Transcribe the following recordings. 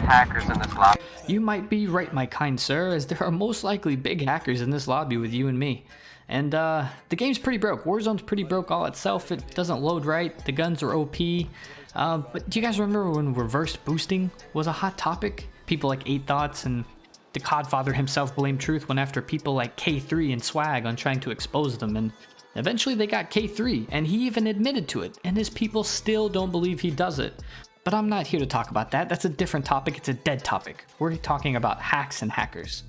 hackers in this lobby. You might be right, my kind sir, as there are most likely big hackers in this lobby with you and me. And the game's pretty broke. Warzone's pretty broke all itself. It doesn't load right. The guns are OP. But do you guys remember when reverse boosting was a hot topic? People like 8 Thoughts and the Codfather himself blamed Truth went after people like K3 and Swag on trying to expose them, and eventually they got K3, and he even admitted to it, and his people still don't believe he does it. But I'm not here to talk about that. That's a different topic. It's a dead topic. We're talking about hacks and hackers.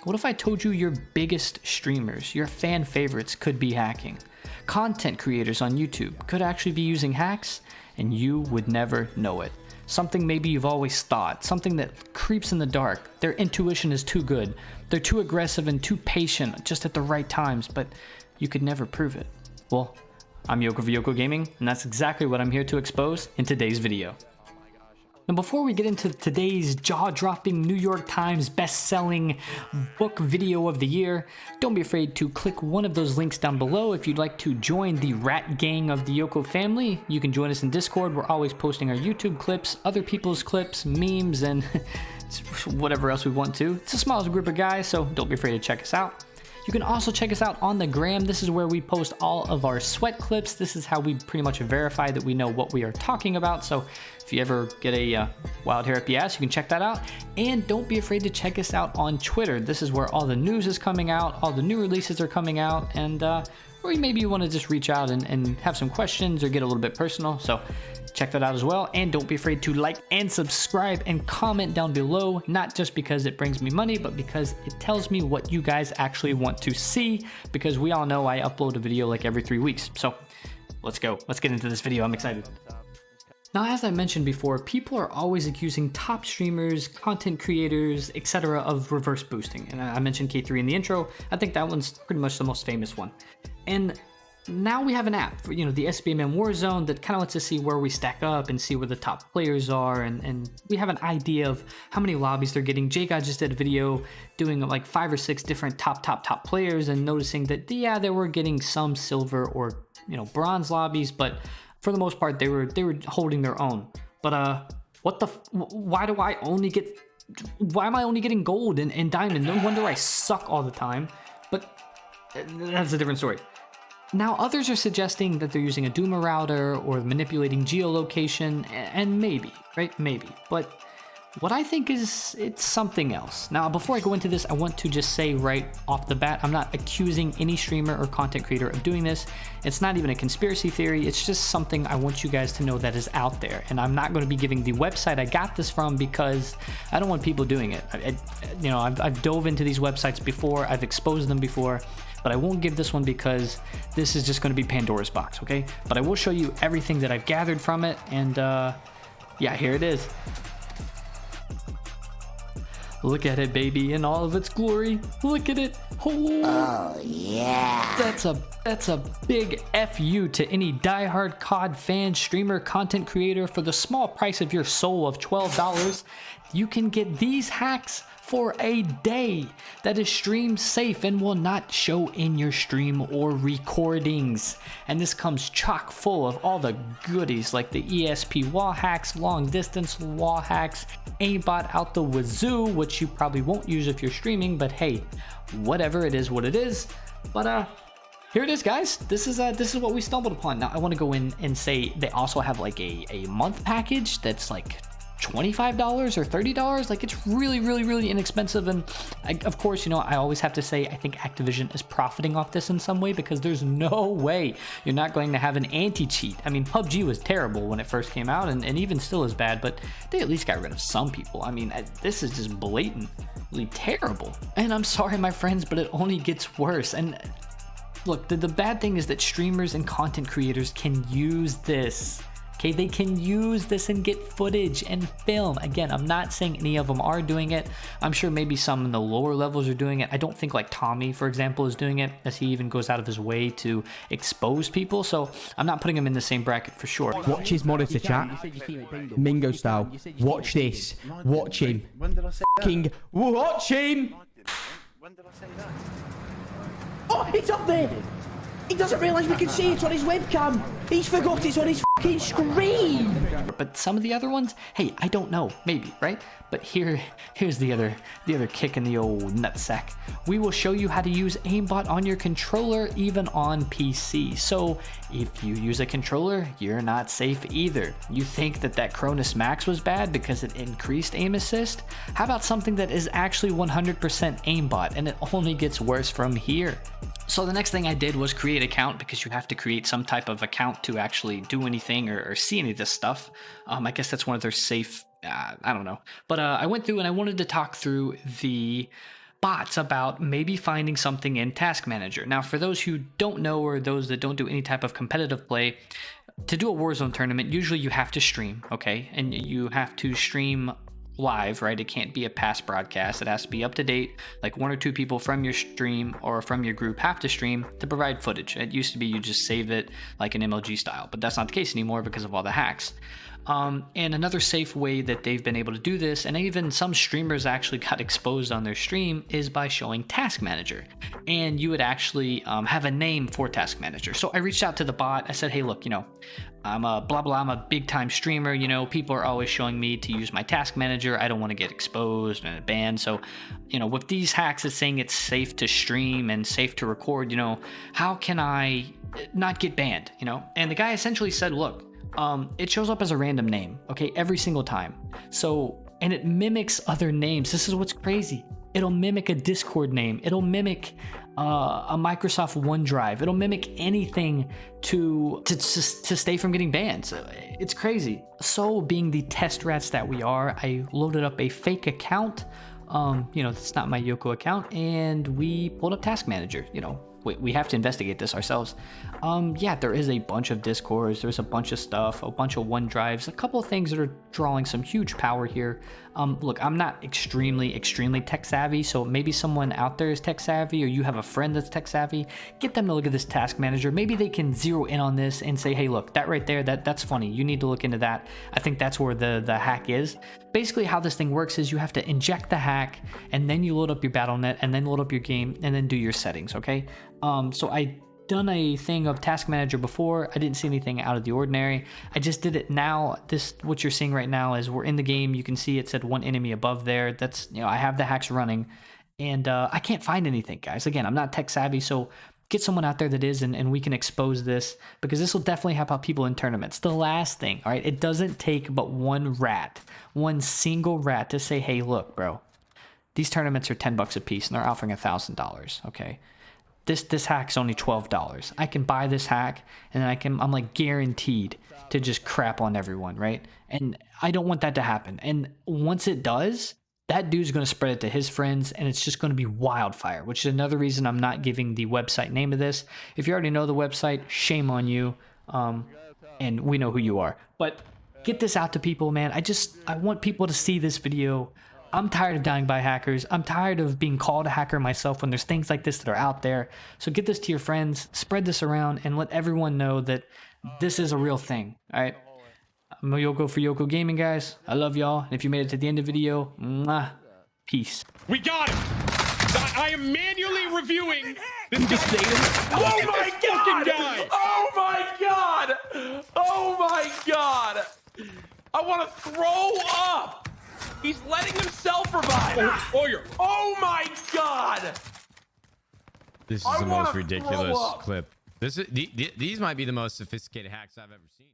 What if I told you your biggest streamers, your fan favorites, could be hacking? Content creators on YouTube could actually be using hacks, and you would never know it. Something maybe you've always thought, something that creeps in the dark. Their intuition is too good. They're too aggressive and too patient just at the right times, but you could never prove it. Well, I'm Yoko of Yokogaming, and that's exactly what I'm here to expose in today's video. Now, before we get into today's jaw-dropping New York Times best-selling book video of the year, don't be afraid to click one of those links down below if you'd like to join the rat gang of the Yoko family. You can join us in Discord. We're always posting our YouTube clips, other people's clips, memes, and whatever else we want to. It's the smallest group of guys, so don't be afraid to check us out. You can also check us out on the gram. This is where we post all of our sweat clips. This is how we pretty much verify that we know what we are talking about. So if you ever get a wild hair up the ass, you can check that out. And don't be afraid to check us out on Twitter. This is where all the news is coming out, all the new releases are coming out, and or maybe you want to just reach out and have some questions or get a little bit personal. So check that out as well, and don't be afraid to like and subscribe and comment down below, not just because it brings me money, but because it tells me what you guys actually want to see, because we all know I upload a video like every 3 weeks. So let's go. Let's get into this video. I'm excited. Now, as I mentioned before, people are always accusing top streamers, content creators, etc. of reverse boosting. And I mentioned K3 in the intro. I think that one's pretty much the most famous one. And now we have an app for, the SBMM Warzone that kind of lets us see where we stack up and see where the top players are, and we have an idea of how many lobbies they're getting. JGod just did a video doing like 5 or 6 different top players and noticing that, yeah, they were getting some silver or, bronze lobbies, but for the most part, they were holding their own. But why am I only getting gold and diamond? No wonder I suck all the time. But that's a different story. Now, others are suggesting that they're using a Duma router or manipulating geolocation, and maybe, right? Maybe. But what I think is it's something else. Now, before I go into this, I want to just say right off the bat, I'm not accusing any streamer or content creator of doing this. It's not even a conspiracy theory. It's just something I want you guys to know that is out there. And I'm not going to be giving the website I got this from because I don't want people doing it. I've dove into these websites before. I've exposed them before. But I won't give this one because this is just going to be Pandora's box, okay? But I will show you everything that I've gathered from it, and yeah, here it is. Look at it, baby, in all of its glory. Look at it. Oh yeah. That's a big FU to any diehard COD fan, streamer, content creator. For the small price of your soul of $12, you can get these hacks for a day that is stream safe and will not show in your stream or recordings. And this comes chock full of all the goodies like the ESP wall hacks, long distance wall hacks, aimbot out the wazoo, which you probably won't use if you're streaming, but hey, whatever, it is what it is. But here it is, guys. This is what we stumbled upon. Now I want to go in and say they also have like a month package that's like $25 or $30. Like, it's really inexpensive. And of course, I always have to say I think Activision is profiting off this in some way, because there's no way you're not going to have an anti-cheat. I mean, PUBG was terrible when it first came out, and even still is bad, but they at least got rid of some people. I mean, this is just blatantly terrible. And I'm sorry, my friends, but it only gets worse. And look, the bad thing is that streamers and content creators can use this. Okay, they can use this and get footage and film. Again, I'm not saying any of them are doing it. I'm sure maybe some in the lower levels are doing it. I don't think like Tommy, for example, is doing it, as he even goes out of his way to expose people. So I'm not putting him in the same bracket for sure. Watch his monitor, chat. Mingo style. Watch this. Watch him. When did I say that? King. Watch him. When did I say that? Oh, it's up there. He doesn't realise we can see it on his webcam. He's forgot it's on his fucking scream. But some of the other ones, hey, I don't know, maybe, right? But here's the other kick in the old nutsack. We will show you how to use aimbot on your controller, even on PC. So if you use a controller, you're not safe either. You think that Cronus Max was bad because it increased aim assist? How about something that is actually 100% aimbot, and it only gets worse from here? So the next thing I did was create an account, because you have to create some type of account to actually do anything or see any of this stuff. I guess that's one of their safe, I don't know. But I went through and I wanted to talk through the bots about maybe finding something in Task Manager. Now, for those who don't know, or those that don't do any type of competitive play, to do a Warzone tournament, usually you have to stream, okay? And you have to stream live, right? It can't be a past broadcast. It has to be up to date. Like 1 or 2 people from your stream or from your group have to stream to provide footage. It used to be you just save it like an MLG style, but that's not the case anymore because of all the hacks. And another safe way that they've been able to do this, and even some streamers actually got exposed on their stream, is by showing Task Manager. And you would actually have a name for Task Manager. So I reached out to the bot. I said, hey, look, you know, I'm a blah blah, I'm a big time streamer, you know, people are always showing me to use my Task Manager. I don't want to get exposed and banned. So, you know, with these hacks, it's saying it's safe to stream and safe to record, you know, how can I not get banned, you know? And the guy essentially said, look, it shows up as a random name, okay, every single time. So, and it mimics other names. This is what's crazy. It'll mimic a Discord name. It'll mimic a Microsoft OneDrive. It'll mimic anything to stay from getting banned. So it's crazy. So being the test rats that we are, I loaded up a fake account. You know, it's not my Yoko account, and we pulled up Task Manager. You know, we have to investigate this ourselves. Yeah, there is a bunch of Discords, there's a bunch of stuff, a bunch of OneDrives, a couple of things that are drawing some huge power here. Look, I'm not extremely tech savvy, so maybe someone out there is tech savvy, or you have a friend that's tech savvy. Get them to look at this Task Manager. Maybe they can zero in on this and say, hey, look, that right there, that's funny. You need to look into that. I think that's where the hack is. Basically, how this thing works is you have to inject the hack, and then you load up your BattleNet, and then load up your game, and then do your settings, okay? So I done a thing of Task Manager before. I didn't see anything out of the ordinary. I just did it now. This, what you're seeing right now, is we're in the game. You can see it said 1 enemy above there. That's, you know, I have the hacks running, and I can't find anything, guys. Again, I'm not tech savvy, so get someone out there that is, and we can expose this, because this will definitely help out people in tournaments. The last thing, all right, it doesn't take but one single rat to say, hey, look, bro, these tournaments are $10 a piece, and they're offering $1,000, okay? This hack's only $12. I can buy this hack, and then I'm like guaranteed to just crap on everyone, right? And I don't want that to happen. And once it does, that dude's going to spread it to his friends, and it's just going to be wildfire, which is another reason I'm not giving the website name of this. If you already know the website, shame on you. And we know who you are. But get this out to people, man. I want people to see this video. I'm tired of dying by hackers. I'm tired of being called a hacker myself when there's things like this that are out there. So get this to your friends, spread this around, and let everyone know that this is a real thing, all right? I'm Yoko for Yokogaming, guys. I love y'all. And if you made it to the end of the video, mwah, peace. We got him! I am manually reviewing this guy. Oh my god! Oh my god! Oh my god! I want to throw up! He's letting himself revive! Oh my god! This is the most ridiculous clip. These might be the most sophisticated hacks I've ever seen.